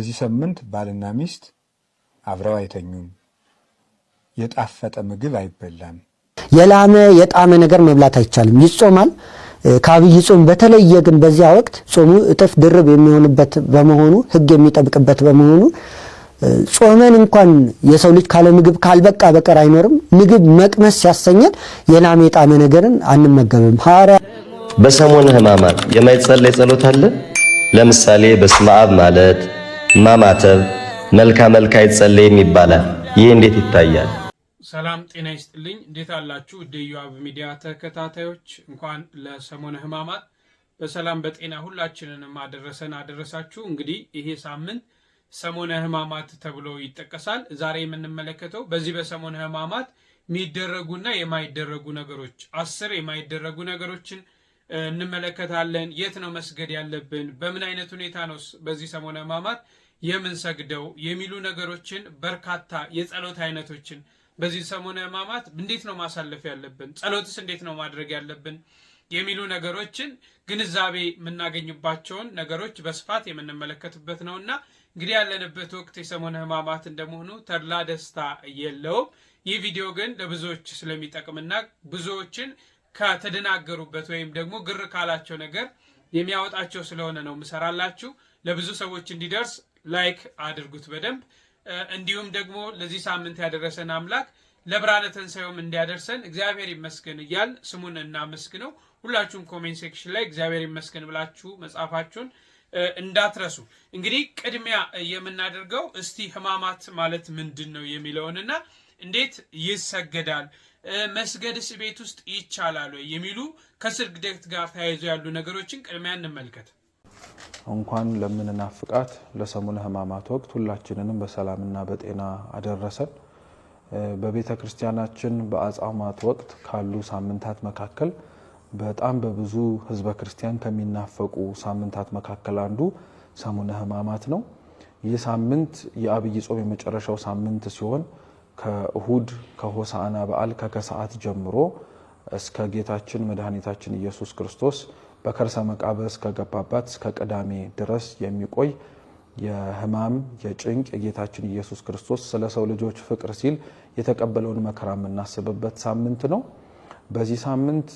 በዚህ ሳምንት ባልና ሚስት አብረው አይተኙም። የጣፈጠ ምግብ አይበላም። የጣመ ነገር መብላት አይቻልም። ይጾማል። ከአብይ ጾም በተለየ ግን በዚያ ወቅት ጾሙ እጥፍ ድርብ የሚሆንበት በመሆኑ ሕግ የሚጠብቅበት በመሆኑ ጾመን እንኳን የሰው ልጅ ካለ ምግብ ካልበቃ በቀር አይኖርም። ምግብ መቅመስ ሲያሰኘን የጣመ ነገርን አንመገብም። ሐዋርያ በሰሙነ ሕማማት የማይጸለይ ጸሎት አለ። ለምሳሌ በስመ አብ ማለት ማማተብ መልካ ይጸለይም ይባላል። ይህ እንዴት ይታያል? ሰላም ጤና ይስጥልኝ። እንዴት አላችሁ? ኢዮአብ ሚዲያ ተከታታዮች እንኳን ለሰሙነ ሕማማት በሰላም በጤና ሁላችንንም አደረሳችሁ። እንግዲህ ይሄ ሳምንት ሰሙነ ሕማማት ተብሎ ይጠቀሳል። ዛሬ የምንመለከተው በዚህ በሰሙነ ሕማማት የሚደረጉና የማይደረጉ ነገሮች 10 የማይደረጉ ነገሮችን እንመለከታለን። የት ነው መስገድ ያለብን፣ በምን አይነት ሁኔታ ነው በዚህ ሰሙነ ሕማማት የምንሰግደው የሚሉ ነገሮችን፣ በርካታ የጸሎት አይነቶችን በዚህ ሰሙነ ሕማማት እንዴት ነው ማሳለፍ ያለብን፣ ጸሎትስ እንዴት ነው ማድረግ ያለብን የሚሉ ነገሮችን ግንዛቤ የምናገኝባቸውን ነገሮች በስፋት የምንመለከትበት ነውና እንግዲህ ያለንበት ወቅት የሰሙነ ሕማማት እንደመሆኑ ተድላ ደስታ የለውም። ይህ ቪዲዮ ግን ለብዙዎች ስለሚጠቅምና ብዙዎችን ከተደናገሩበት ወይም ደግሞ ግር ካላቸው ነገር የሚያወጣቸው ስለሆነ ነው ምሰራላችሁ። ለብዙ ሰዎች እንዲደርስ ላይክ አድርጉት በደንብ። እንዲሁም ደግሞ ለዚህ ሳምንት ያደረሰን አምላክ ለብርሃነ ትንሣኤውም እንዲያደርሰን እግዚአብሔር ይመስገን እያል ስሙን እናመስግነው። ሁላችሁም ኮሜንት ሴክሽን ላይ እግዚአብሔር ይመስገን ብላችሁ መጻፋችሁን እንዳትረሱ። እንግዲህ ቅድሚያ የምናደርገው እስቲ ሕማማት ማለት ምንድን ነው የሚለውንና እንዴት ይሰገዳል፣ መስገድስ ቤት ውስጥ ይቻላል ወይ የሚሉ ከስግደት ጋር ተያይዞ ያሉ ነገሮችን ቅድሚያ እንመልከት። እንኳን ለምንናፍቃት ለሰሙነ ሕማማት ወቅት ሁላችንንም በሰላምና በጤና አደረሰን። በቤተ ክርስቲያናችን በአጽዋማት ወቅት ካሉ ሳምንታት መካከል በጣም በብዙ ህዝበ ክርስቲያን ከሚናፈቁ ሳምንታት መካከል አንዱ ሰሙነ ሕማማት ነው። ይህ ሳምንት የአብይ ጾም የመጨረሻው ሳምንት ሲሆን ከእሁድ ከሆሳዕና በዓል ከከሰዓት ጀምሮ እስከ ጌታችን መድኃኒታችን ኢየሱስ ክርስቶስ በከርሰ መቃብር እስከገባባት እስከ ቅዳሜ ድረስ የሚቆይ የሕማም የጭንቅ የጌታችን ኢየሱስ ክርስቶስ ስለ ሰው ልጆች ፍቅር ሲል የተቀበለውን መከራ የምናስብበት ሳምንት ነው። በዚህ ሳምንት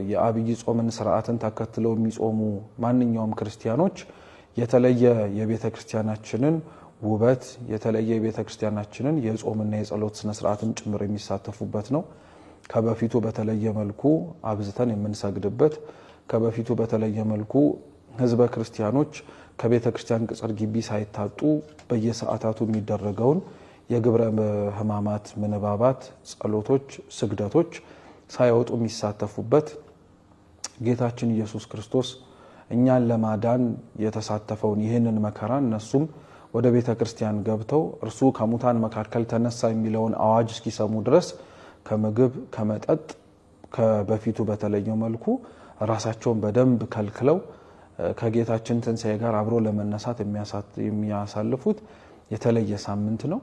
የአብይ ጾምን ስርዓትን ተከትለው የሚጾሙ ማንኛውም ክርስቲያኖች የተለየ የቤተ ክርስቲያናችንን ውበት የተለየ የቤተ ክርስቲያናችንን የጾምና የጸሎት ስነ ስርዓትን ጭምር የሚሳተፉበት ነው። ከበፊቱ በተለየ መልኩ አብዝተን የምንሰግድበት፣ ከበፊቱ በተለየ መልኩ ህዝበ ክርስቲያኖች ከቤተ ክርስቲያን ቅጽር ግቢ ሳይታጡ በየሰዓታቱ የሚደረገውን የግብረ ሕማማት ምንባባት፣ ጸሎቶች፣ ስግደቶች ሳይወጡ የሚሳተፉበት ጌታችን ኢየሱስ ክርስቶስ እኛን ለማዳን የተሳተፈውን ይህንን መከራ እነሱም ወደ ቤተ ክርስቲያን ገብተው እርሱ ከሙታን መካከል ተነሳ የሚለውን አዋጅ እስኪሰሙ ድረስ ከምግብ ከመጠጥ ከበፊቱ በተለየ መልኩ ራሳቸውን በደንብ ከልክለው ከጌታችን ትንሣኤ ጋር አብሮ ለመነሳት የሚያሳልፉት የተለየ ሳምንት ነው።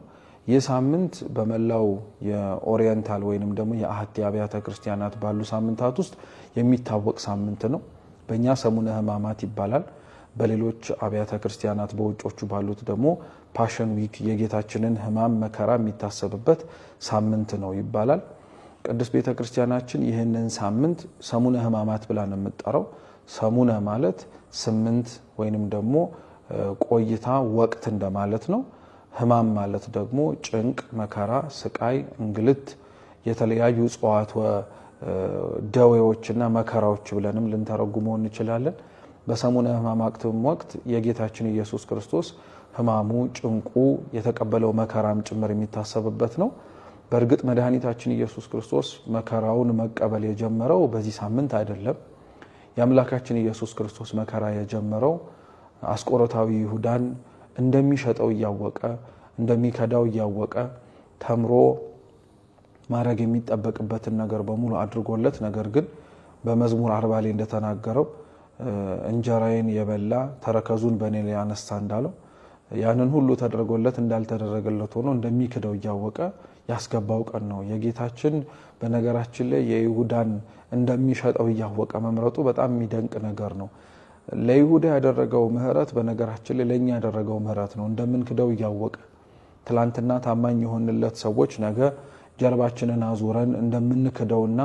ይህ ሳምንት በመላው የኦሪየንታል ወይንም ደግሞ የአህቲ አብያተ ክርስቲያናት ባሉ ሳምንታት ውስጥ የሚታወቅ ሳምንት ነው። በእኛ ሰሙነ ሕማማት ይባላል። በሌሎች አብያተ ክርስቲያናት በውጮቹ ባሉት ደግሞ ፓሽን ዊክ የጌታችንን ሕማም መከራ የሚታሰብበት ሳምንት ነው ይባላል። ቅዱስ ቤተ ክርስቲያናችን ይህንን ሳምንት ሰሙነ ሕማማት ብላ ነው የምትጠራው። ሰሙነ ማለት 8 ወይንም ደግሞ ቆይታ ወቅት እንደማለት ነው። ሕማም ማለት ደግሞ ጭንቅ፣ መከራ፣ ስቃይ፣ እንግልት፣ የተለያዩ ጽዋት ደዌዎችና መከራዎች ብለንም ልንተረጉመው እንችላለን። በሰሙነ ሕማማትም ወቅት የጌታችን ኢየሱስ ክርስቶስ ሕማሙ ጭንቁ የተቀበለው መከራም ጭምር የሚታሰብበት ነው። በእርግጥ መድኃኒታችን ኢየሱስ ክርስቶስ መከራውን መቀበል የጀመረው በዚህ ሳምንት አይደለም። የአምላካችን ኢየሱስ ክርስቶስ መከራ የጀመረው አስቆሮታዊ ይሁዳን እንደሚሸጠው እያወቀ እንደሚከዳው እያወቀ ተምሮ ማድረግ የሚጠበቅበትን ነገር በሙሉ አድርጎለት፣ ነገር ግን በመዝሙር 40 ላይ እንደተናገረው እንጀራዬን የበላ ተረከዙን በእኔ ላይ ያነሳ እንዳለው ያንን ሁሉ ተደርጎለት እንዳልተደረገለት ሆኖ እንደሚክደው እያወቀ ያስገባው ቀን ነው። የጌታችን በነገራችን ላይ የይሁዳን እንደሚሸጠው እያወቀ መምረጡ በጣም የሚደንቅ ነገር ነው። ለይሁዳ ያደረገው ምህረት በነገራችን ላይ ለኛ ያደረገው ምህረት ነው። እንደምንክደው ያወቀ ትላንትና ታማኝ የሆንለት ሰዎች ነገ ጀርባችንን አዙረን እንደምንክደውና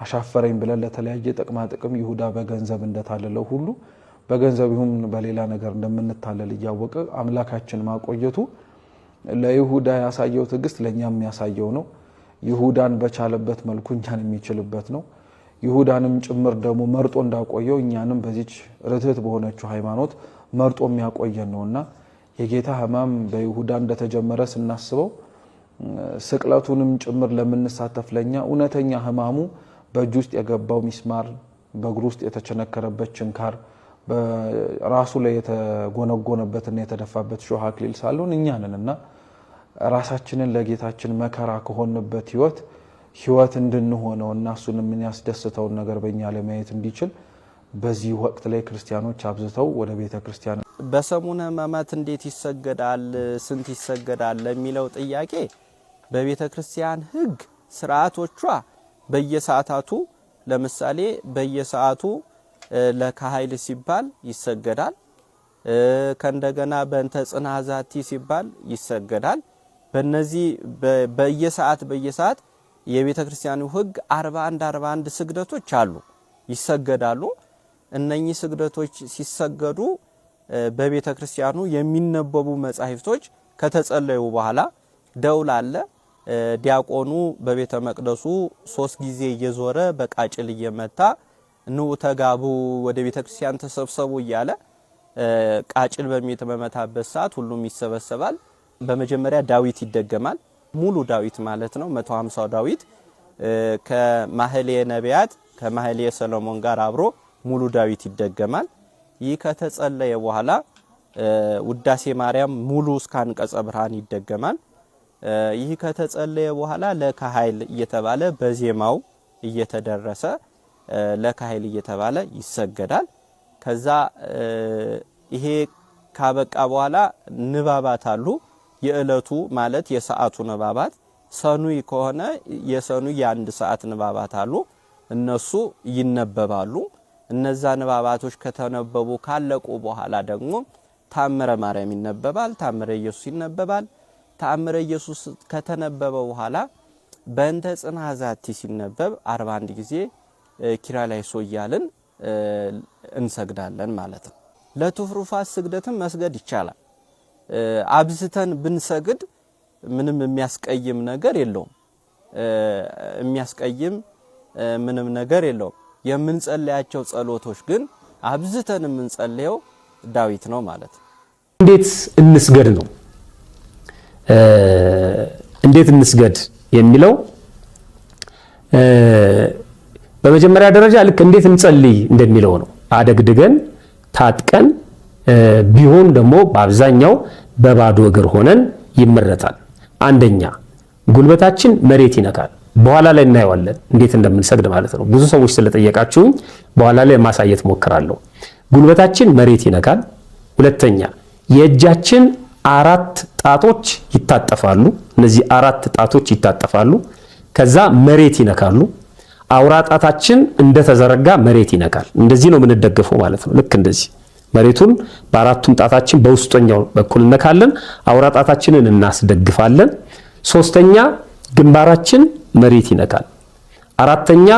አሻፈረኝ ብለን ለተለያየ ጥቅማ ጥቅም ይሁዳ በገንዘብ እንደታለለው ሁሉ በገንዘብ ይሁን በሌላ ነገር እንደምንታለል ያወቀ አምላካችን ማቆየቱ ለይሁዳ ያሳየው ትዕግስት ለኛም ያሳየው ነው። ይሁዳን በቻለበት መልኩ እኛን የሚችልበት ነው። ይሁዳንም ጭምር ደግሞ መርጦ እንዳቆየው እኛንም በዚች ርትዕት በሆነችው ሃይማኖት መርጦ የሚያቆየን ነውና የጌታ ሕማም በይሁዳ እንደተጀመረ ስናስበው ስቅለቱንም ጭምር ለምንሳተፍ ለኛ እውነተኛ ሕማሙ በእጁ ውስጥ የገባው ሚስማር በእግሩ ውስጥ የተቸነከረበት ችንካር በራሱ ላይ የተጎነጎነበትና የተደፋበት ሾህ አክሊል ሳይሆን እኛ ነንና ራሳችንን ለጌታችን መከራ ከሆነበት ህይወት እንድንሆነውና እሱንም ምን ያስደስተውን ነገር በእኛ ላይ ማየት እንዲችል በዚህ ወቅት ላይ ክርስቲያኖች አብዝተው ወደ ቤተ ክርስቲያን በሰሙነ ሕማማት እንዴት ይሰገዳል ስንት ይሰገዳል ለሚለው ጥያቄ በቤተ ክርስቲያን ሕግ ስርዓቶቿ በየሰዓታቱ ለምሳሌ በየሰዓቱ ለካህይል ሲባል ይሰገዳል ከእንደገና በእንተ ጽናዛቲ ሲባል ይሰገዳል በእነዚህ በየሰዓት የቤተ ክርስቲያኑ ሕግ 41 ስግደቶች አሉ ይሰገዳሉ እነኚህ ስግደቶች ሲሰገዱ በቤተ ክርስቲያኑ የሚነበቡ መጻሕፍቶች ከተጸለዩ በኋላ ደውል አለ ዲያቆኑ በቤተ መቅደሱ 3 ጊዜ እየዞረ በቃጭል እየመታ ኑ ተጋቡ ወደ ቤተ ክርስቲያን ተሰብሰቡ እያለ ቃጭል በሚመታበት ሰዓት ሁሉም ይሰበሰባል በመጀመሪያ ዳዊት ይደገማል ሙሉ ዳዊት ማለት ነው 150 ዳዊት ከማህሌ ነቢያት ከማህሌ ሰሎሞን ጋር አብሮ ሙሉ ዳዊት ይደገማል ይህ ከተጸለየ በኋላ ውዳሴ ማርያም ሙሉ እስከ አንቀጸ ብርሃን ይደገማል ይህ ከተጸለየ በኋላ ለካህይል እየተባለ በዜማው እየተደረሰ ለካህይል እየተባለ ይሰገዳል ከዛ ይሄ ካበቃ በኋላ ንባባት አሉ የዕለቱ ማለት የሰዓቱ ንባባት ሰኑይ ከሆነ የሰኑይ የአንድ ሰዓት ንባባት አሉ እነሱ ይነበባሉ እነዛ ንባባቶች ከተነበቡ ካለቁ በኋላ ደግሞ ታምረ ማርያም ይነበባል ታምረ ኢየሱስ ይነበባል ታምረ ኢየሱስ ከተነበበ በኋላ በእንተ ጽናዛቲ ሲነበብ 41 ጊዜ ኪርያላይሶ እያልን እንሰግዳለን ማለት ነው ለትሩፋት ስግደትም መስገድ ይቻላል አብዝተን ብንሰግድ ምንም የሚያስቀይም ነገር የለውም የሚያስቀይም ምንም ነገር የለውም የምንጸልያቸው ጸሎቶች ግን አብዝተን የምንጸልየው ዳዊት ነው ማለት እንዴት እንስገድ ነው እንዴት እንስገድ የሚለው በመጀመሪያ ደረጃ ልክ እንዴት እንጸልይ እንደሚለው ነው አደግድገን ታጥቀን ቢሆን ደግሞ በአብዛኛው በባዶ እግር ሆነን ይመረጣል አንደኛ ጉልበታችን መሬት ይነካል በኋላ ላይ እናየዋለን እንዴት እንደምንሰግድ ማለት ነው ብዙ ሰዎች ስለጠየቃችሁኝ በኋላ ላይ ማሳየት ሞክራለሁ ጉልበታችን መሬት ይነካል ሁለተኛ የእጃችን 4 ጣቶች ይታጠፋሉ እነዚህ 4 ጣቶች ይታጠፋሉ ከዛ መሬት ይነካሉ አውራ ጣታችን እንደተዘረጋ መሬት ይነካል እንደዚህ ነው የምንደገፈው ማለት ነው ልክ እንደዚህ መሬቱን በአራቱም ጣታችን በውስጠኛው በኩል እንነካለን አውራ ጣታችንን እናስደግፋለን ሶስተኛ ግንባራችን መሬት ይነካል አራተኛ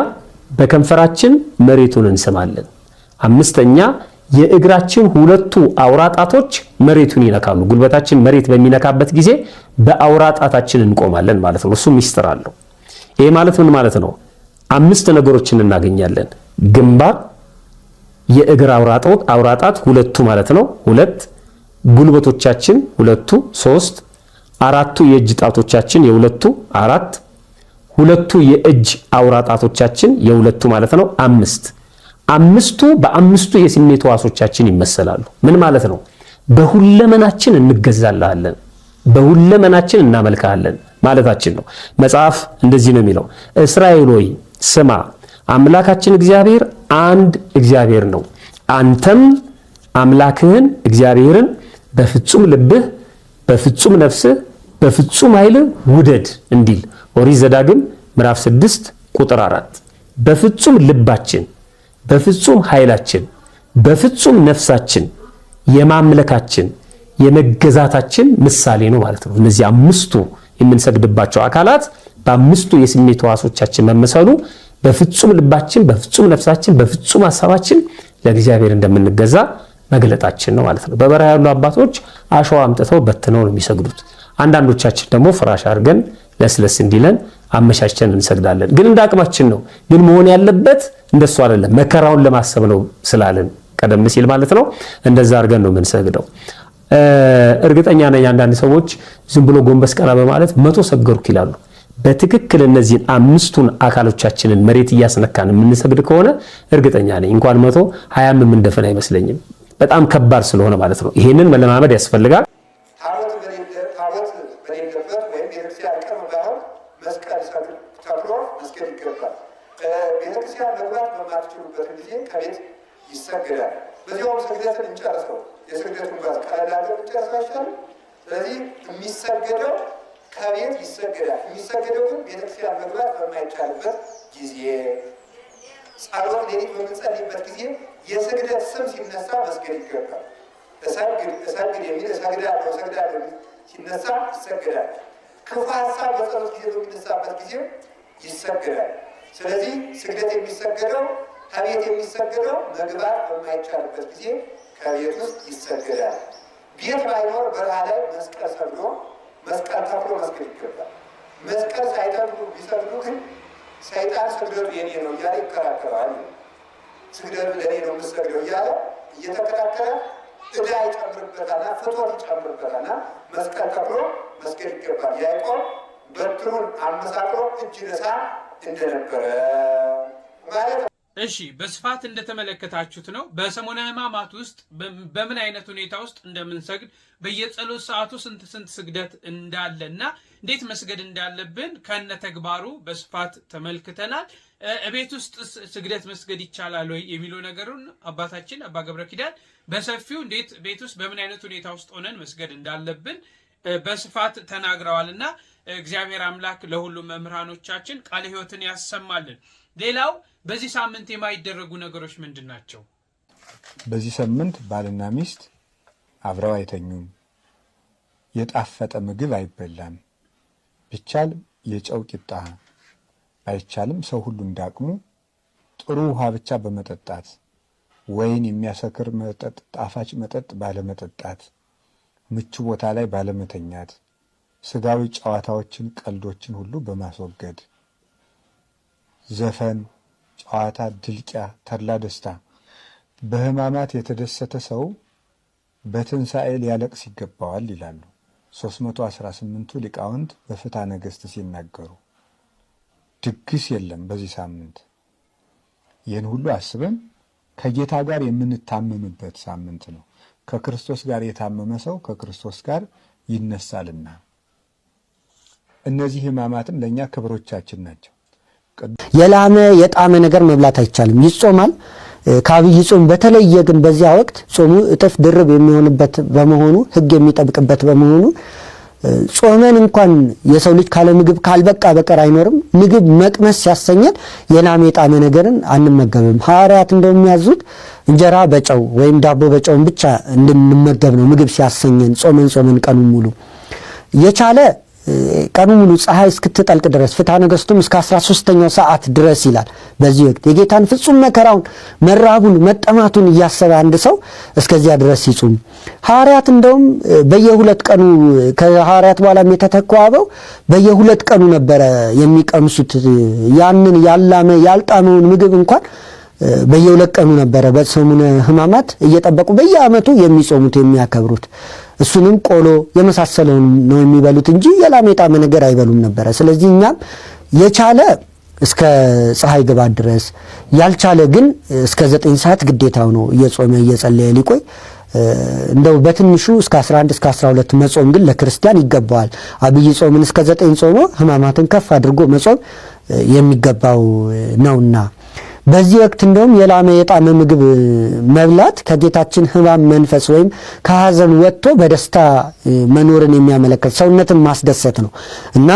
በከንፈራችን መሬቱን እንስማለን አምስተኛ የእግራችን ሁለቱ አውራ ጣቶች መሬቱን ይነካሉ ጉልበታችን መሬት በሚነካበት ጊዜ በአውራ ጣታችን እንቆማለን ማለት ነው እሱ ሚስጥር አለው ይሄ ማለት ምን ማለት ነው 5 ነገሮችን እናገኛለን ግንባር የእግር አውራጣት ሁለቱ ማለት ነው 2 ጉልበቶቻችን ሁለቱ 3 4ቱ የእጅ ጣቶቻችን የሁለቱ 4 ሁለቱ የእጅ አውራጣቶቻችን የሁለቱ ማለት ነው 5ቱ በአምስቱ የስሜት ሕዋሶቻችን ይመሰላሉ ምን ማለት ነው በሁለመናችን እንገዛላለን በሁለመናችን እናመልካለን ማለታችን ነው መጽሐፍ እንደዚህ ነው የሚለው እስራኤል ሆይ ስማ አምላካችን እግዚአብሔር አንድ እግዚአብሔር ነው አንተም አምላክህን እግዚአብሔርን በፍጹም ልብህ በፍጹም ነፍስህ በፍጹም ኃይልህ ውደድ እንዲል ኦሪት ዘዳግም ምዕራፍ 6 ቁጥር 4 በፍጹም ልባችን በፍጹም ኃይላችን በፍጹም ነፍሳችን የማምለካችን የመገዛታችን ምሳሌ ነው ማለት ነው። እነዚህ አምስቱ የምንሰግድባቸው አካላት በአምስቱ የስሜት ሕዋሶቻችን መመሰሉ በፍጹም ልባችን፣ በፍጹም ነፍሳችን፣ በፍጹም ሐሳባችን ለእግዚአብሔር እንደምንገዛ መግለጣችን ነው ማለት ነው። በበረሃ ያሉ አባቶች አሸዋ አምጥተው በትነው ነው የሚሰግዱት። አንዳንዶቻችን ደግሞ ፍራሽ አድርገን ለስለስ እንዲለን አመቻችተን እንሰግዳለን። ግን እንደ አቅማችን ነው። ግን መሆን ያለበት እንደሱ አይደለም። መከራውን ለማሰብ ነው ስላለን ቀደም ሲል ማለት ነው። እንደዛ አድርገን ነው የምንሰግደው። እርግጠኛ ነኝ አንዳንድ ሰዎች ዝም ብሎ ጎንበስ ቀና በማለት 100 ሰገርኩ ይላሉ። በትክክል እነዚህን አምስቱን አካሎቻችንን መሬት እያስነካን የምንሰግድ ከሆነ እርግጠኛ ነኝ እንኳን 100 20 የምንደፍን አይመስለኝም። በጣም ከባድ ስለሆነ ማለት ነው። ይሄንን መለማመድ ያስፈልጋል። ታቦት በሌለበት ወይም ቤተክርስቲያን ቅርብ ባይሆን መስቀል ተክሎ መስገድ ይገባል። ቤተክርስቲያን መግባት በማትችሉበት ጊዜ ከቤት ይሰገዳል። በዚያውም ስግደትን እንጨርሰው። የስግደቱን ጋር ቀለላቸው እንጨርሰው አይቻልም። ስለዚህ የሚሰገደው ከቤት ይሰገዳል። የሚሰገደው ግን ቤተክርስቲያን መግባት በማይቻልበት ጊዜ፣ ጸሎት ሌሊት በምንጸልይበት ጊዜ የስግደት ስም ሲነሳ መስገድ ይገባል። እሰግድ የሚል እሰግዳለሁ ሲነሳ ይሰገዳል። ክፉ ሀሳብ በጸሎት ጊዜ በሚነሳበት ጊዜ ይሰገዳል። ስለዚህ ስግደት የሚሰገደው ከቤት የሚሰገደው መግባት በማይቻልበት ጊዜ ከቤት ውስጥ ይሰገዳል። ቤት ባይኖር በረሃ ላይ መስቀል ሰግዶ መስቀል ተክሎ መስገድ ይገባል። መስቀል ሳይተክሉ ቢሰግዱ ግን ሰይጣን ስግደቱ የኔ ነው እያለ ይከራከራል። ስግደቱ ለእኔ ነው የምሰግደው እያለ እየተከራከረ ዕዳ ይጨምርበታልና ፍትወት ይጨምርበታልና መስቀል ተክሎ መስገድ ይገባል። ያዕቆብ በትሩን አመሳቅሎ እጅ ነሳ እንደነበረ ማለት ነው። እሺ በስፋት እንደተመለከታችሁት ነው። በሰሙነ ሕማማት ውስጥ በምን አይነት ሁኔታ ውስጥ እንደምንሰግድ በየጸሎት ሰዓቱ ስንት ስግደት እንዳለና እንዴት መስገድ እንዳለብን ከነ ተግባሩ በስፋት ተመልክተናል። እቤት ውስጥ ስግደት መስገድ ይቻላል ወይ የሚለው ነገሩን አባታችን አባ ገብረ ኪዳን በሰፊው እንዴት ቤት ውስጥ በምን አይነት ሁኔታ ውስጥ ሆነን መስገድ እንዳለብን በስፋት ተናግረዋልና እግዚአብሔር አምላክ ለሁሉም መምህራኖቻችን ቃለ ሕይወትን ያሰማልን። ሌላው በዚህ ሳምንት የማይደረጉ ነገሮች ምንድን ናቸው? በዚህ ሳምንት ባልና ሚስት አብረው አይተኙም። የጣፈጠ ምግብ አይበላም። ቢቻል የጨው ቂጣ፣ ባይቻልም ሰው ሁሉ እንዳቅሙ ጥሩ ውሃ ብቻ በመጠጣት ወይን የሚያሰክር መጠጥ፣ ጣፋጭ መጠጥ ባለመጠጣት፣ ምቹ ቦታ ላይ ባለመተኛት፣ ስጋዊ ጨዋታዎችን፣ ቀልዶችን ሁሉ በማስወገድ ዘፈን፣ ጨዋታ፣ ድልቂያ፣ ተድላ ደስታ። በሕማማት የተደሰተ ሰው በትንሣኤ ሊያለቅስ ይገባዋል ይላሉ 318ቱ ሊቃውንት በፍትሐ ነገሥት ሲናገሩ። ድግስ የለም በዚህ ሳምንት። ይህን ሁሉ አስበን ከጌታ ጋር የምንታመምበት ሳምንት ነው። ከክርስቶስ ጋር የታመመ ሰው ከክርስቶስ ጋር ይነሳልና እነዚህ ሕማማትም ለእኛ ክብሮቻችን ናቸው። የላመ የጣመ ነገር መብላት አይቻልም። ይጾማል። ከአብይ ጾም በተለየ ግን በዚያ ወቅት ጾሙ እጥፍ ድርብ የሚሆንበት በመሆኑ ሕግ የሚጠብቅበት በመሆኑ ጾመን እንኳን የሰው ልጅ ካለ ምግብ ካልበቃ በቀር አይኖርም። ምግብ መቅመስ ሲያሰኘን የላመ የጣመ ነገርን አንመገብም። ሐዋርያት እንደሚያዙት እንጀራ በጨው ወይም ዳቦ በጨውን ብቻ እንድንመገብ ነው ምግብ ሲያሰኘን ጾመን ቀኑን ሙሉ የቻለ ቀኑ ሙሉ ፀሐይ እስክትጠልቅ ድረስ ፍትሐ ነገሥቱም እስከ 13ኛው ሰዓት ድረስ ይላል። በዚህ ወቅት የጌታን ፍጹም መከራውን መራቡን መጠማቱን እያሰበ አንድ ሰው እስከዚያ ድረስ ይጹም። ሐዋርያት እንደውም በየሁለት ቀኑ ከሐዋርያት በኋላም የተተኩ አበው በየሁለት ቀኑ ነበረ የሚቀምሱት። ያንን ያላመ ያልጣመውን ምግብ እንኳን በየሁለት ቀኑ ነበረ በሰሙነ ሕማማት እየጠበቁ በየዓመቱ የሚጾሙት የሚያከብሩት። እሱንም ቆሎ የመሳሰለውን ነው የሚበሉት እንጂ የላመ የጣመ ነገር አይበሉም ነበረ። ስለዚህ እኛም የቻለ እስከ ፀሐይ ግባት ድረስ ያልቻለ ግን እስከ 9 ሰዓት ግዴታው ነው እየጾመ እየጸለየ ሊቆይ። እንደው በትንሹ እስከ 11 እስከ 12 መጾም ግን ለክርስቲያን ይገባዋል። አብይ ጾምን እስከ 9 ጾሞ ሕማማትን ከፍ አድርጎ መጾም የሚገባው ነውና በዚህ ወቅት እንደውም የላመ የጣመ ምግብ መብላት ከጌታችን ሕማም መንፈስ ወይም ከሐዘን ወጥቶ በደስታ መኖርን የሚያመለክት ሰውነትን ማስደሰት ነው እና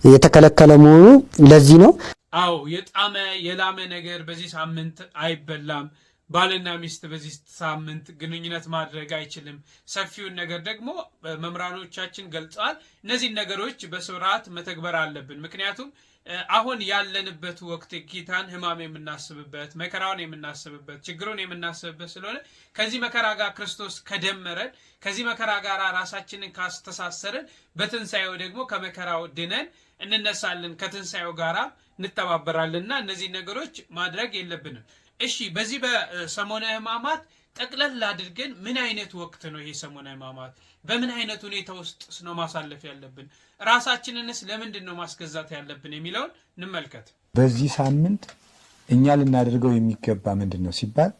የተከለከለ መሆኑ ለዚህ ነው። አዎ የጣመ የላመ ነገር በዚህ ሳምንት አይበላም። ባልና ሚስት በዚህ ሳምንት ግንኙነት ማድረግ አይችልም። ሰፊውን ነገር ደግሞ መምህራኖቻችን ገልጸዋል። እነዚህን ነገሮች በስርዓት መተግበር አለብን። ምክንያቱም አሁን ያለንበት ወቅት ጌታን ሕማም የምናስብበት፣ መከራውን የምናስብበት፣ ችግሩን የምናስብበት ስለሆነ ከዚህ መከራ ጋር ክርስቶስ ከደመረን፣ ከዚህ መከራ ጋር ራሳችንን ካስተሳሰርን በትንሣኤው ደግሞ ከመከራው ድነን እንነሳለን፣ ከትንሣኤው ጋር እንተባበራለንና እነዚህ ነገሮች ማድረግ የለብንም። እሺ፣ በዚህ በሰሞነ ሕማማት ጠቅለል አድርገን ምን አይነት ወቅት ነው ይሄ ሰሞነ ሕማማት? በምን አይነት ሁኔታ ውስጥ ነው ማሳለፍ ያለብን? ራሳችንንስ ለምንድን ነው ማስገዛት ያለብን የሚለውን እንመልከት። በዚህ ሳምንት እኛ ልናደርገው የሚገባ ምንድን ነው ሲባል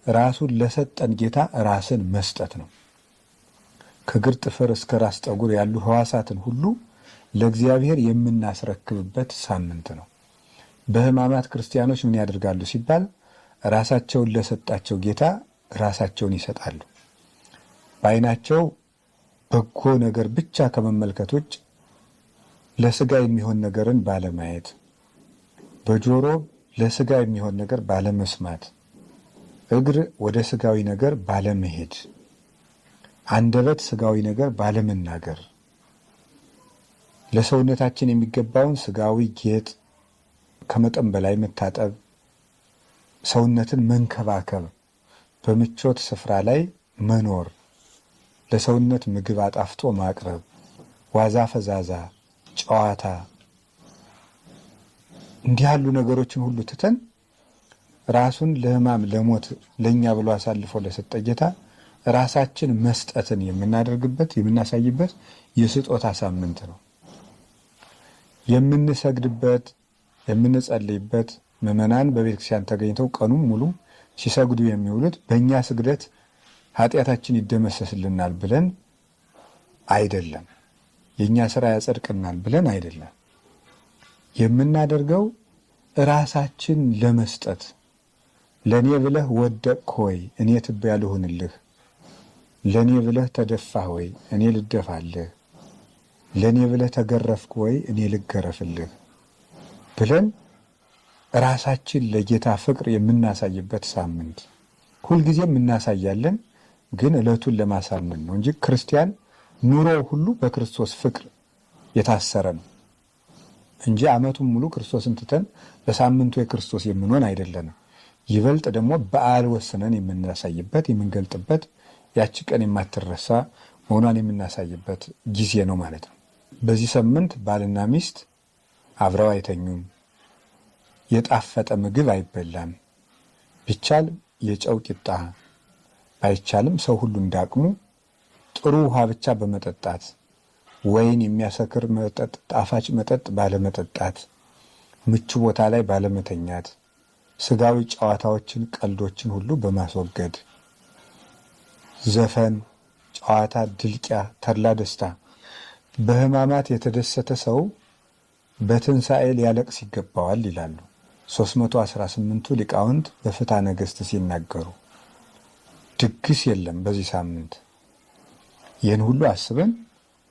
ራሱን ለሰጠን ጌታ ራስን መስጠት ነው። ከእግር ጥፍር እስከ ራስ ጠጉር ያሉ ሕዋሳትን ሁሉ ለእግዚአብሔር የምናስረክብበት ሳምንት ነው። በሕማማት ክርስቲያኖች ምን ያደርጋሉ ሲባል ራሳቸውን ለሰጣቸው ጌታ ራሳቸውን ይሰጣሉ። በዓይናቸው በጎ ነገር ብቻ ከመመልከት ውጭ ለስጋ የሚሆን ነገርን ባለማየት፣ በጆሮ ለስጋ የሚሆን ነገር ባለመስማት፣ እግር ወደ ስጋዊ ነገር ባለመሄድ፣ አንደበት ስጋዊ ነገር ባለመናገር፣ ለሰውነታችን የሚገባውን ስጋዊ ጌጥ ከመጠን በላይ መታጠብ፣ ሰውነትን መንከባከብ፣ በምቾት ስፍራ ላይ መኖር፣ ለሰውነት ምግብ አጣፍጦ ማቅረብ፣ ዋዛ ፈዛዛ፣ ጨዋታ፣ እንዲህ ያሉ ነገሮችን ሁሉ ትተን ራሱን ለሕማም ለሞት ለእኛ ብሎ አሳልፎ ለሰጠ ጌታ ራሳችን መስጠትን የምናደርግበት የምናሳይበት የስጦታ ሳምንት ነው። የምንሰግድበት የምንጸልይበት ምዕመናን በቤተክርስቲያን ተገኝተው ቀኑን ሙሉ ሲሰግዱ የሚውሉት በእኛ ስግደት ኃጢአታችን ይደመሰስልናል ብለን አይደለም፣ የእኛ ስራ ያጸድቅናል ብለን አይደለም። የምናደርገው ራሳችን ለመስጠት ለእኔ ብለህ ወደቅህ ሆይ እኔ ትቢያ ልሁንልህ፣ ለእኔ ብለህ ተደፋህ ሆይ እኔ ልደፋልህ፣ ለእኔ ብለህ ተገረፍክ ወይ እኔ ልገረፍልህ ብለን ራሳችን ለጌታ ፍቅር የምናሳይበት ሳምንት። ሁልጊዜም እናሳያለን፣ ግን ዕለቱን ለማሳመን ነው እንጂ ክርስቲያን ኑሮው ሁሉ በክርስቶስ ፍቅር የታሰረ ነው እንጂ ዓመቱን ሙሉ ክርስቶስን ትተን በሳምንቱ የክርስቶስ የምንሆን አይደለንም። ይበልጥ ደግሞ በዓል ወስነን የምናሳይበት የምንገልጥበት ያቺ ቀን የማትረሳ መሆኗን የምናሳይበት ጊዜ ነው ማለት ነው። በዚህ ሳምንት ባልና ሚስት አብረው አይተኙም። የጣፈጠ ምግብ አይበላም። ቢቻል የጨው ቂጣ፣ ባይቻልም ሰው ሁሉ እንዳቅሙ ጥሩ ውሃ ብቻ በመጠጣት ወይን የሚያሰክር መጠጥ፣ ጣፋጭ መጠጥ ባለመጠጣት፣ ምቹ ቦታ ላይ ባለመተኛት፣ ስጋዊ ጨዋታዎችን፣ ቀልዶችን ሁሉ በማስወገድ ዘፈን፣ ጨዋታ፣ ድልቂያ፣ ተድላ ደስታ። በሕማማት የተደሰተ ሰው በትንሣኤ ሊያለቅስ ይገባዋል ይላሉ 318ቱ ሊቃውንት በፍትሐ ነገሥት ሲናገሩ። ድግስ የለም በዚህ ሳምንት። ይህን ሁሉ አስበን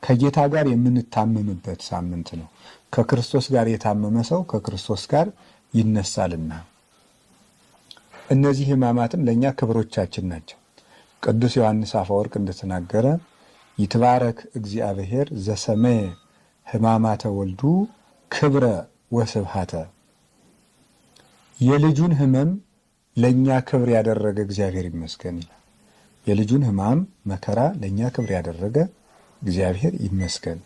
ከጌታ ጋር የምንታመምበት ሳምንት ነው። ከክርስቶስ ጋር የታመመ ሰው ከክርስቶስ ጋር ይነሳልና። እነዚህ ሕማማትም ለእኛ ክብሮቻችን ናቸው። ቅዱስ ዮሐንስ አፈወርቅ እንደተናገረ ይትባረክ እግዚአብሔር ዘሰመየ ሕማማተ ወልዱ ክብረ ወስብሃተ። የልጁን ሕመም ለእኛ ክብር ያደረገ እግዚአብሔር ይመስገን ይላል። የልጁን ሕማም መከራ ለእኛ ክብር ያደረገ እግዚአብሔር ይመስገን።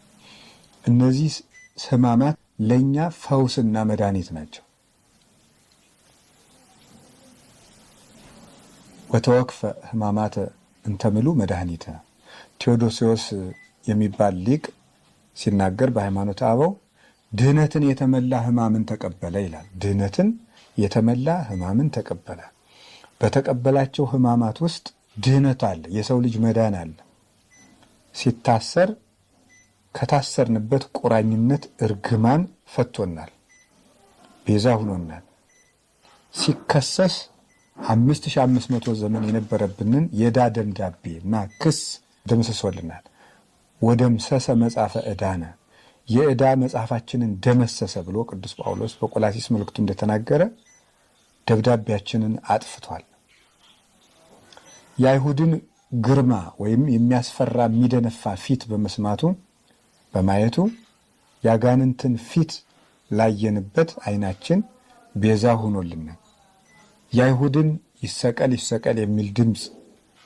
እነዚህ ሕማማት ለእኛ ፈውስና መድኃኒት ናቸው። ወተወክፈ ሕማማተ እንተምሉ መድኃኒተ። ቴዎዶሲዎስ የሚባል ሊቅ ሲናገር በሃይማኖተ አበው ድህነትን የተመላ ሕማምን ተቀበለ ይላል። ድህነትን የተመላ ሕማምን ተቀበለ። በተቀበላቸው ሕማማት ውስጥ ድህነት አለ፣ የሰው ልጅ መዳን አለ። ሲታሰር ከታሰርንበት ቁራኝነት እርግማን ፈቶናል፣ ቤዛ ሁኖናል። ሲከሰስ 5500 ዘመን የነበረብንን የዕዳ ደብዳቤ እና ክስ ደምስሶልናል። ወደምሰሰ መጽሐፈ ዕዳነ፣ የዕዳ መጽሐፋችንን ደመሰሰ ብሎ ቅዱስ ጳውሎስ በቆላሲስ መልእክቱ እንደተናገረ ደብዳቤያችንን አጥፍቷል። የአይሁድን ግርማ ወይም የሚያስፈራ የሚደነፋ ፊት በማየቱ የአጋንንትን ፊት ላየንበት ዓይናችን ቤዛ ሆኖልናል። የአይሁድን ይሰቀል ይሰቀል የሚል ድምፅ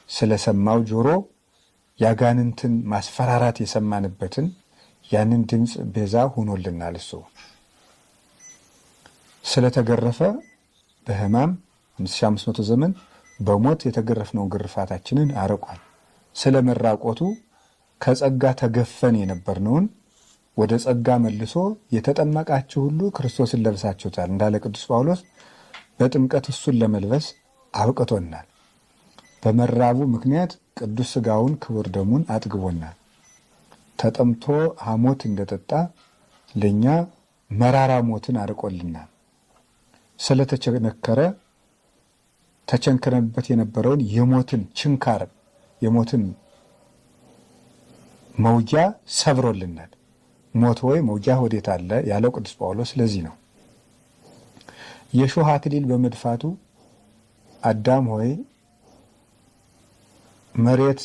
ስለሰማው ጆሮ የአጋንንትን ማስፈራራት የሰማንበትን ያንን ድምፅ ቤዛ ሆኖልናል። እሱ ስለተገረፈ በሕማም 5500 ዘመን በሞት የተገረፍነውን ግርፋታችንን አርቋል። ስለ መራቆቱ ከጸጋ ተገፈን የነበርነውን ወደ ጸጋ መልሶ የተጠመቃችሁ ሁሉ ክርስቶስን ለብሳችሁታል እንዳለ ቅዱስ ጳውሎስ በጥምቀት እሱን ለመልበስ አብቅቶናል። በመራቡ ምክንያት ቅዱስ ሥጋውን ክቡር ደሙን አጥግቦናል። ተጠምቶ ሐሞት እንደጠጣ ለእኛ መራራ ሞትን አርቆልናል። ስለተቸነከረ ተቸንክረንበት የነበረውን የሞትን ችንካር የሞትን መውጊያ ሰብሮልናል። ሞት ሆይ መውጊያ ወዴት አለ ያለው ቅዱስ ጳውሎስ ለዚህ ነው። የሾህ አክሊል በመድፋቱ አዳም ሆይ መሬት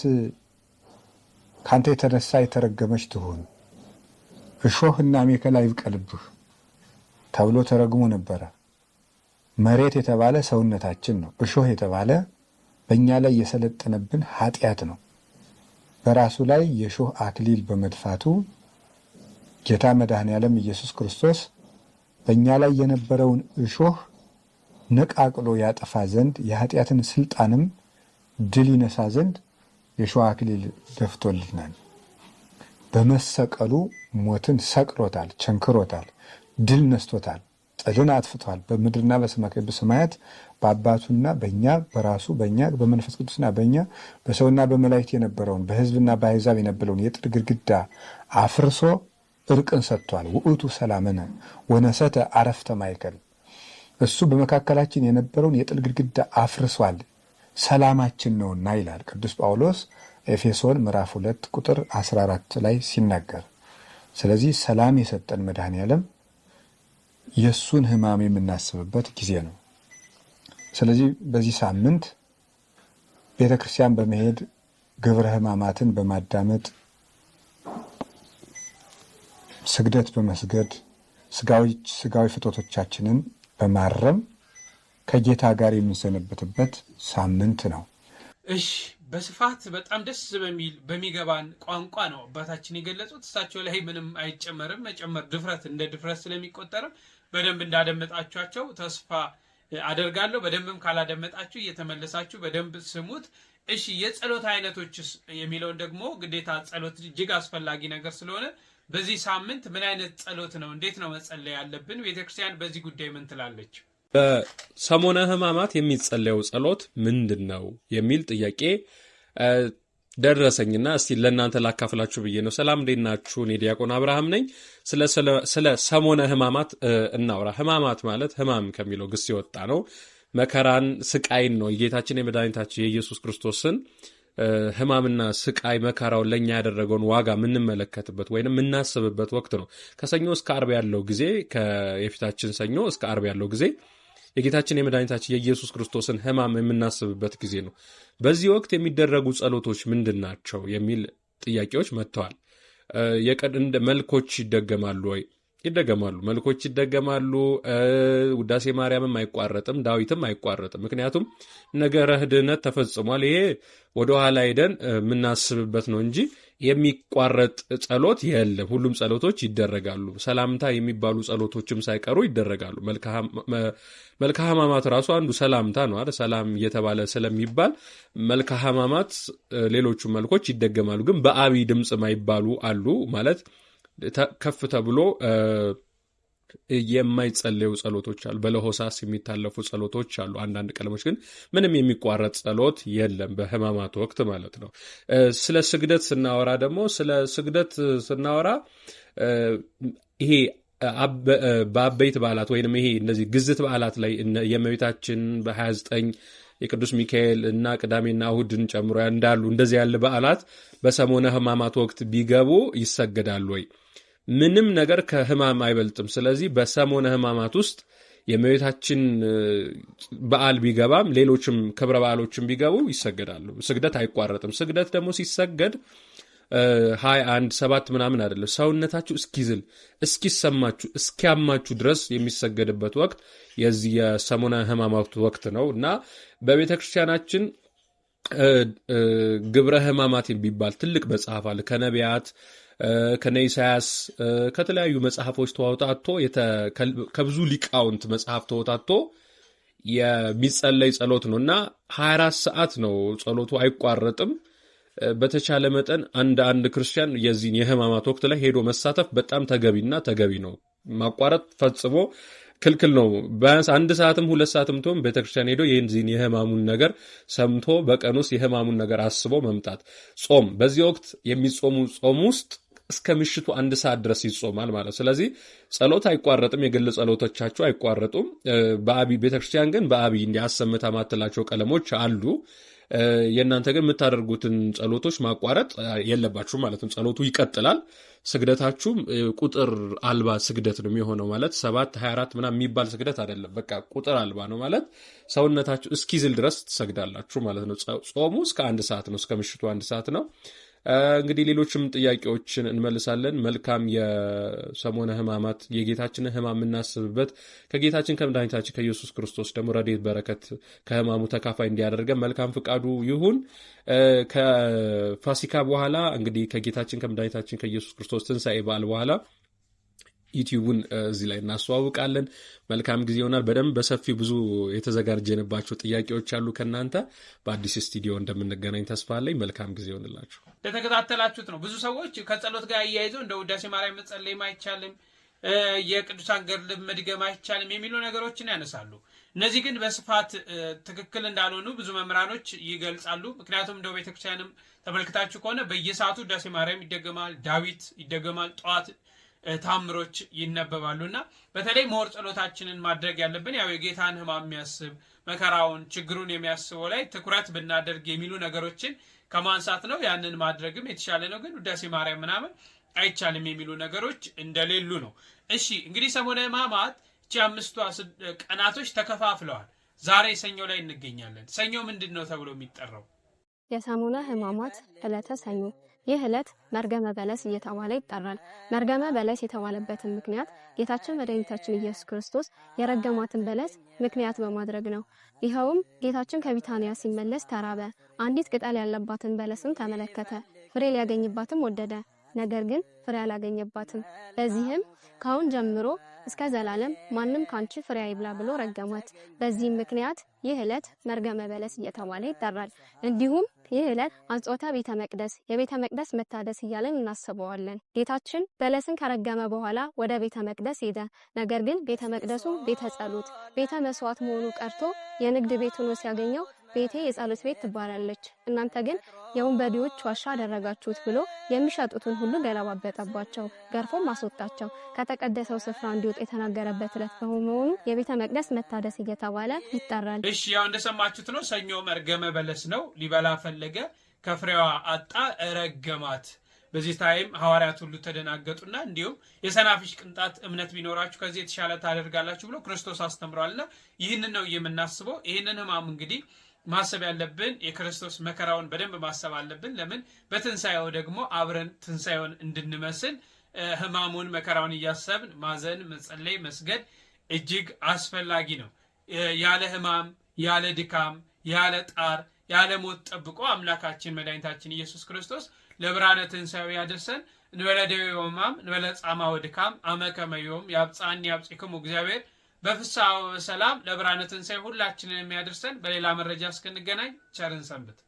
ካንተ የተነሳ የተረገመች ትሁን፣ እሾህና አሜከላ ይብቀልብህ ተብሎ ተረግሞ ነበረ። መሬት የተባለ ሰውነታችን ነው። እሾህ የተባለ በእኛ ላይ የሰለጠነብን ኃጢአት ነው። በራሱ ላይ የሾህ አክሊል በመድፋቱ ጌታ መድኃኔ ዓለም ኢየሱስ ክርስቶስ በእኛ ላይ የነበረውን እሾህ ነቃቅሎ ያጠፋ ዘንድ የኃጢአትን ስልጣንም ድል ይነሳ ዘንድ የሾህ አክሊል ደፍቶልናል። በመሰቀሉ ሞትን ሰቅሎታል፣ ቸንክሮታል፣ ድል ነስቶታል፣ ጥልን አጥፍቷል። በምድርና በሰማያት በአባቱና በእኛ በራሱ በእኛ በመንፈስ ቅዱስና በእኛ በሰውና በመላእክት የነበረውን በሕዝብና በአሕዛብ የነበረውን የጥል ግድግዳ አፍርሶ እርቅን ሰጥቷል። ውእቱ ሰላምነ ወነሰተ አረፍተ ማእከል። እሱ በመካከላችን የነበረውን የጥል ግድግዳ አፍርሷል፣ ሰላማችን ነውና ይላል ቅዱስ ጳውሎስ ኤፌሶን ምዕራፍ 2 ቁጥር 14 ላይ ሲናገር። ስለዚህ ሰላም የሰጠን መድኃኔ ዓለም የእሱን ሕማም የምናስብበት ጊዜ ነው። ስለዚህ በዚህ ሳምንት ቤተ ክርስቲያን በመሄድ ግብረ ሕማማትን በማዳመጥ ስግደት በመስገድ ስጋዊ ፍቶቶቻችንን በማረም ከጌታ ጋር የምንሰነበትበት ሳምንት ነው። እሺ፣ በስፋት በጣም ደስ በሚገባን ቋንቋ ነው አባታችን የገለጹት። እሳቸው ላይ ምንም አይጨመርም። መጨመር ድፍረት እንደ ድፍረት ስለሚቆጠርም በደንብ እንዳደመጣችኋቸው ተስፋ አደርጋለሁ። በደንብም ካላደመጣችሁ እየተመለሳችሁ በደንብ ስሙት። እሺ፣ የጸሎት አይነቶችስ የሚለውን ደግሞ ግዴታ ጸሎት እጅግ አስፈላጊ ነገር ስለሆነ በዚህ ሳምንት ምን አይነት ጸሎት ነው፣ እንዴት ነው መጸለይ ያለብን? ቤተክርስቲያን በዚህ ጉዳይ ምን ትላለች? በሰሞነ ሕማማት የሚጸለየው ጸሎት ምንድን ነው የሚል ጥያቄ ደረሰኝና እስቲ ለእናንተ ላካፍላችሁ ብዬ ነው። ሰላም እንዴት ናችሁ? እኔ ዲያቆን አብርሃም ነኝ። ስለ ሰሞነ ሕማማት እናውራ። ሕማማት ማለት ሕማም ከሚለው ግስ የወጣ ነው። መከራን፣ ስቃይን ነው። የጌታችን የመድኃኒታችን የኢየሱስ ክርስቶስን ሕማምና ስቃይ መከራውን ለእኛ ያደረገውን ዋጋ የምንመለከትበት ወይም የምናስብበት ወቅት ነው። ከሰኞ እስከ አርብ ያለው ጊዜ የፊታችን ሰኞ እስከ አርብ ያለው ጊዜ የጌታችን የመድኃኒታችን የኢየሱስ ክርስቶስን ሕማም የምናስብበት ጊዜ ነው። በዚህ ወቅት የሚደረጉ ጸሎቶች ምንድን ናቸው የሚል ጥያቄዎች መጥተዋል። መልኮች ይደገማሉ ወይ? ይደገማሉ። መልኮች ይደገማሉ። ውዳሴ ማርያምም አይቋረጥም፣ ዳዊትም አይቋረጥም። ምክንያቱም ነገረ ድኅነት ተፈጽሟል። ይሄ ወደኋላ ሄደን የምናስብበት ነው እንጂ የሚቋረጥ ጸሎት የለም። ሁሉም ጸሎቶች ይደረጋሉ። ሰላምታ የሚባሉ ጸሎቶችም ሳይቀሩ ይደረጋሉ። መልክአ ሕማማት ራሱ አንዱ ሰላምታ ነው አይደል? ሰላም እየተባለ ስለሚባል መልክአ ሕማማት ሌሎቹ መልኮች ይደገማሉ። ግን በአብይ ድምፅ ማይባሉ አሉ ማለት ከፍ ተብሎ የማይጸለዩ ጸሎቶች አሉ። በለሆሳስ የሚታለፉ ጸሎቶች አሉ። አንዳንድ ቀለሞች ግን ምንም የሚቋረጥ ጸሎት የለም በሕማማት ወቅት ማለት ነው። ስለ ስግደት ስናወራ ይሄ በአበይት በዓላት ወይም ይሄ እነዚህ ግዝት በዓላት ላይ የእመቤታችን በ29 የቅዱስ ሚካኤል እና ቅዳሜና እሁድን ጨምሮ እንዳሉ እንደዚህ ያለ በዓላት በሰሞነ ሕማማት ወቅት ቢገቡ ይሰገዳሉ ወይ? ምንም ነገር ከሕማም አይበልጥም። ስለዚህ በሰሞነ ሕማማት ውስጥ የእመቤታችን በዓል ቢገባም ሌሎችም ክብረ በዓሎችም ቢገቡ ይሰገዳሉ። ስግደት አይቋረጥም። ስግደት ደግሞ ሲሰገድ 21 7 ምናምን አይደለም። ሰውነታችሁ እስኪዝል እስኪሰማችሁ እስኪያማችሁ ድረስ የሚሰገድበት ወቅት የዚህ የሰሙነ ሕማማት ወቅት ነው እና በቤተ ክርስቲያናችን ግብረ ሕማማት የሚባል ትልቅ መጽሐፍ አለ። ከነቢያት ከነ ኢሳያስ ከተለያዩ መጽሐፎች ተወጣጥቶ ከብዙ ሊቃውንት መጽሐፍ ተወጣጥቶ የሚጸለይ ጸሎት ነው እና 24 ሰዓት ነው ጸሎቱ፣ አይቋረጥም። በተቻለ መጠን አንድ ክርስቲያን የዚህን የሕማማት ወቅት ላይ ሄዶ መሳተፍ በጣም ተገቢ ነው። ማቋረጥ ፈጽሞ ክልክል ነው። ቢያንስ 1 ሰዓትም 2 ሰዓትም ተሆን ቤተክርስቲያን ሄዶ ይህን የሕማሙን ነገር ሰምቶ በቀን ውስጥ የሕማሙን ነገር አስቦ መምጣት። ጾም በዚህ ወቅት የሚጾሙ ጾም ውስጥ እስከ ምሽቱ 1 ሰዓት ድረስ ይጾማል ማለት። ስለዚህ ጸሎት አይቋረጥም። የግል ጸሎቶቻችሁ አይቋረጡም። በአብይ ቤተክርስቲያን ግን በአብይ እንዲያሰምታ ማትላቸው ቀለሞች አሉ። የእናንተ ግን የምታደርጉትን ጸሎቶች ማቋረጥ የለባችሁ ማለት ነው። ጸሎቱ ይቀጥላል። ስግደታችሁ ቁጥር አልባ ስግደት ነው የሚሆነው ማለት 7 24 ምናምን የሚባል ስግደት አይደለም። በቃ ቁጥር አልባ ነው ማለት ሰውነታችሁ እስኪዝል ድረስ ትሰግዳላችሁ ማለት ነው። ጾሙ እስከ 1 ሰዓት ነው፣ እስከ ምሽቱ 1 ሰዓት ነው። እንግዲህ ሌሎችም ጥያቄዎችን እንመልሳለን። መልካም የሰሙነ ሕማማት የጌታችንን ሕማም የምናስብበት ከጌታችን ከመድኃኒታችን ከኢየሱስ ክርስቶስ ደግሞ ረድኤት በረከት ከሕማሙ ተካፋይ እንዲያደርገን መልካም ፍቃዱ ይሁን። ከፋሲካ በኋላ እንግዲህ ከጌታችን ከመድኃኒታችን ከኢየሱስ ክርስቶስ ትንሣኤ በዓል በኋላ ዩቲዩቡን እዚህ ላይ እናስተዋውቃለን። መልካም ጊዜ ይሆናል። በደንብ በሰፊው ብዙ የተዘጋጀንባቸው ጥያቄዎች አሉ ከእናንተ። በአዲስ ስቱዲዮ እንደምንገናኝ ተስፋ አለኝ። መልካም ጊዜ ይሆንላችሁ። እንደተከታተላችሁት ነው። ብዙ ሰዎች ከጸሎት ጋር አያይዘው እንደ ውዳሴ ማርያም መጸለይም አይቻልም፣ የቅዱሳን ገድል መድገም አይቻልም የሚሉ ነገሮችን ያነሳሉ። እነዚህ ግን በስፋት ትክክል እንዳልሆኑ ብዙ መምህራኖች ይገልጻሉ። ምክንያቱም እንደው ቤተክርስቲያንም ተመልክታችሁ ከሆነ በየሰዓቱ ውዳሴ ማርያም ይደገማል፣ ዳዊት ይደገማል፣ ጠዋት ታምሮች ይነበባሉና በተለይ ሞር ጸሎታችንን ማድረግ ያለብን ያው የጌታን ሕማም የሚያስብ መከራውን ችግሩን የሚያስበው ላይ ትኩረት ብናደርግ የሚሉ ነገሮችን ከማንሳት ነው። ያንን ማድረግም የተሻለ ነው። ግን ውዳሴ ማርያም ምናምን አይቻልም የሚሉ ነገሮች እንደሌሉ ነው። እሺ እንግዲህ ሰሙነ ሕማማት እቺ 5 ቀናቶች ተከፋፍለዋል። ዛሬ ሰኞ ላይ እንገኛለን። ሰኞ ምንድን ነው ተብሎ የሚጠራው? የሰሙነ ሕማማት ዕለተ ሰኞ። ይህ ዕለት መርገመ በለስ እየተባለ ይጠራል። መርገመ በለስ የተባለበትን ምክንያት ጌታችን መድኃኒታችን ኢየሱስ ክርስቶስ የረገማትን በለስ ምክንያት በማድረግ ነው። ይኸውም ጌታችን ከቢታንያ ሲመለስ ተራበ። አንዲት ቅጠል ያለባትን በለስም ተመለከተ። ፍሬ ሊያገኝባትም ወደደ፣ ነገር ግን ፍሬ አላገኘባትም። በዚህም ካሁን ጀምሮ እስከ ዘላለም ማንም ካንቺ ፍሬ አይብላ ብሎ ረገማት። በዚህም ምክንያት ይህ ዕለት መርገመ በለስ እየተባለ ይጠራል። እንዲሁም ይህ ዕለት አንጾተ ቤተ መቅደስ፣ የቤተ መቅደስ መታደስ እያለን እናስበዋለን። ጌታችን በለስን ከረገመ በኋላ ወደ ቤተ መቅደስ ሄደ። ነገር ግን ቤተ መቅደሱ ቤተ ጸሎት፣ ቤተ መስዋዕት መሆኑ ቀርቶ የንግድ ቤት ሆኖ ሲያገኘው ቤቴ የጸሎት ቤት ትባላለች፣ እናንተ ግን የወንበዴዎች ዋሻ አደረጋችሁት ብሎ የሚሸጡትን ሁሉ ገለባበጠባቸው፣ ገርፎም አስወጣቸው። ከተቀደሰው ስፍራ እንዲወጡ የተናገረበት ዕለት በመሆኑ የቤተ መቅደስ መታደስ እየተባለ ይጠራል። እሺ ያው እንደሰማችሁት ነው። ሰኞ መርገመ በለስ ነው። ሊበላ ፈለገ፣ ከፍሬዋ አጣ፣ ረገማት። በዚህ ታይም ሐዋርያት ሁሉ ተደናገጡና እንዲሁም የሰናፍጭ ቅንጣት እምነት ቢኖራችሁ ከዚህ የተሻለ ታደርጋላችሁ ብሎ ክርስቶስ አስተምሯልና ይህንን ነው የምናስበው። ይህንን ሕማም እንግዲህ ማሰብ ያለብን የክርስቶስ መከራውን በደንብ ማሰብ አለብን። ለምን በትንሣኤው ደግሞ አብረን ትንሣኤውን እንድንመስል ሕማሙን መከራውን እያሰብን ማዘን፣ መጸለይ፣ መስገድ እጅግ አስፈላጊ ነው። ያለ ሕማም ያለ ድካም ያለ ጣር ያለ ሞት ጠብቆ አምላካችን መድኃኒታችን ኢየሱስ ክርስቶስ ለብርሃነ ትንሣኤው ያደርሰን። እንበለ ደዌ ወሕማም እንበለ ጻማ ወድካም አመ ከመ ዮም ያብጽሐኒ ያብጽሕክሙ እግዚአብሔር በፍስሐ ወሰላም ለብርሃነ ትንሣኤ ሁላችንን የሚያደርሰን። በሌላ መረጃ እስክንገናኝ ቸርን ሰንብት።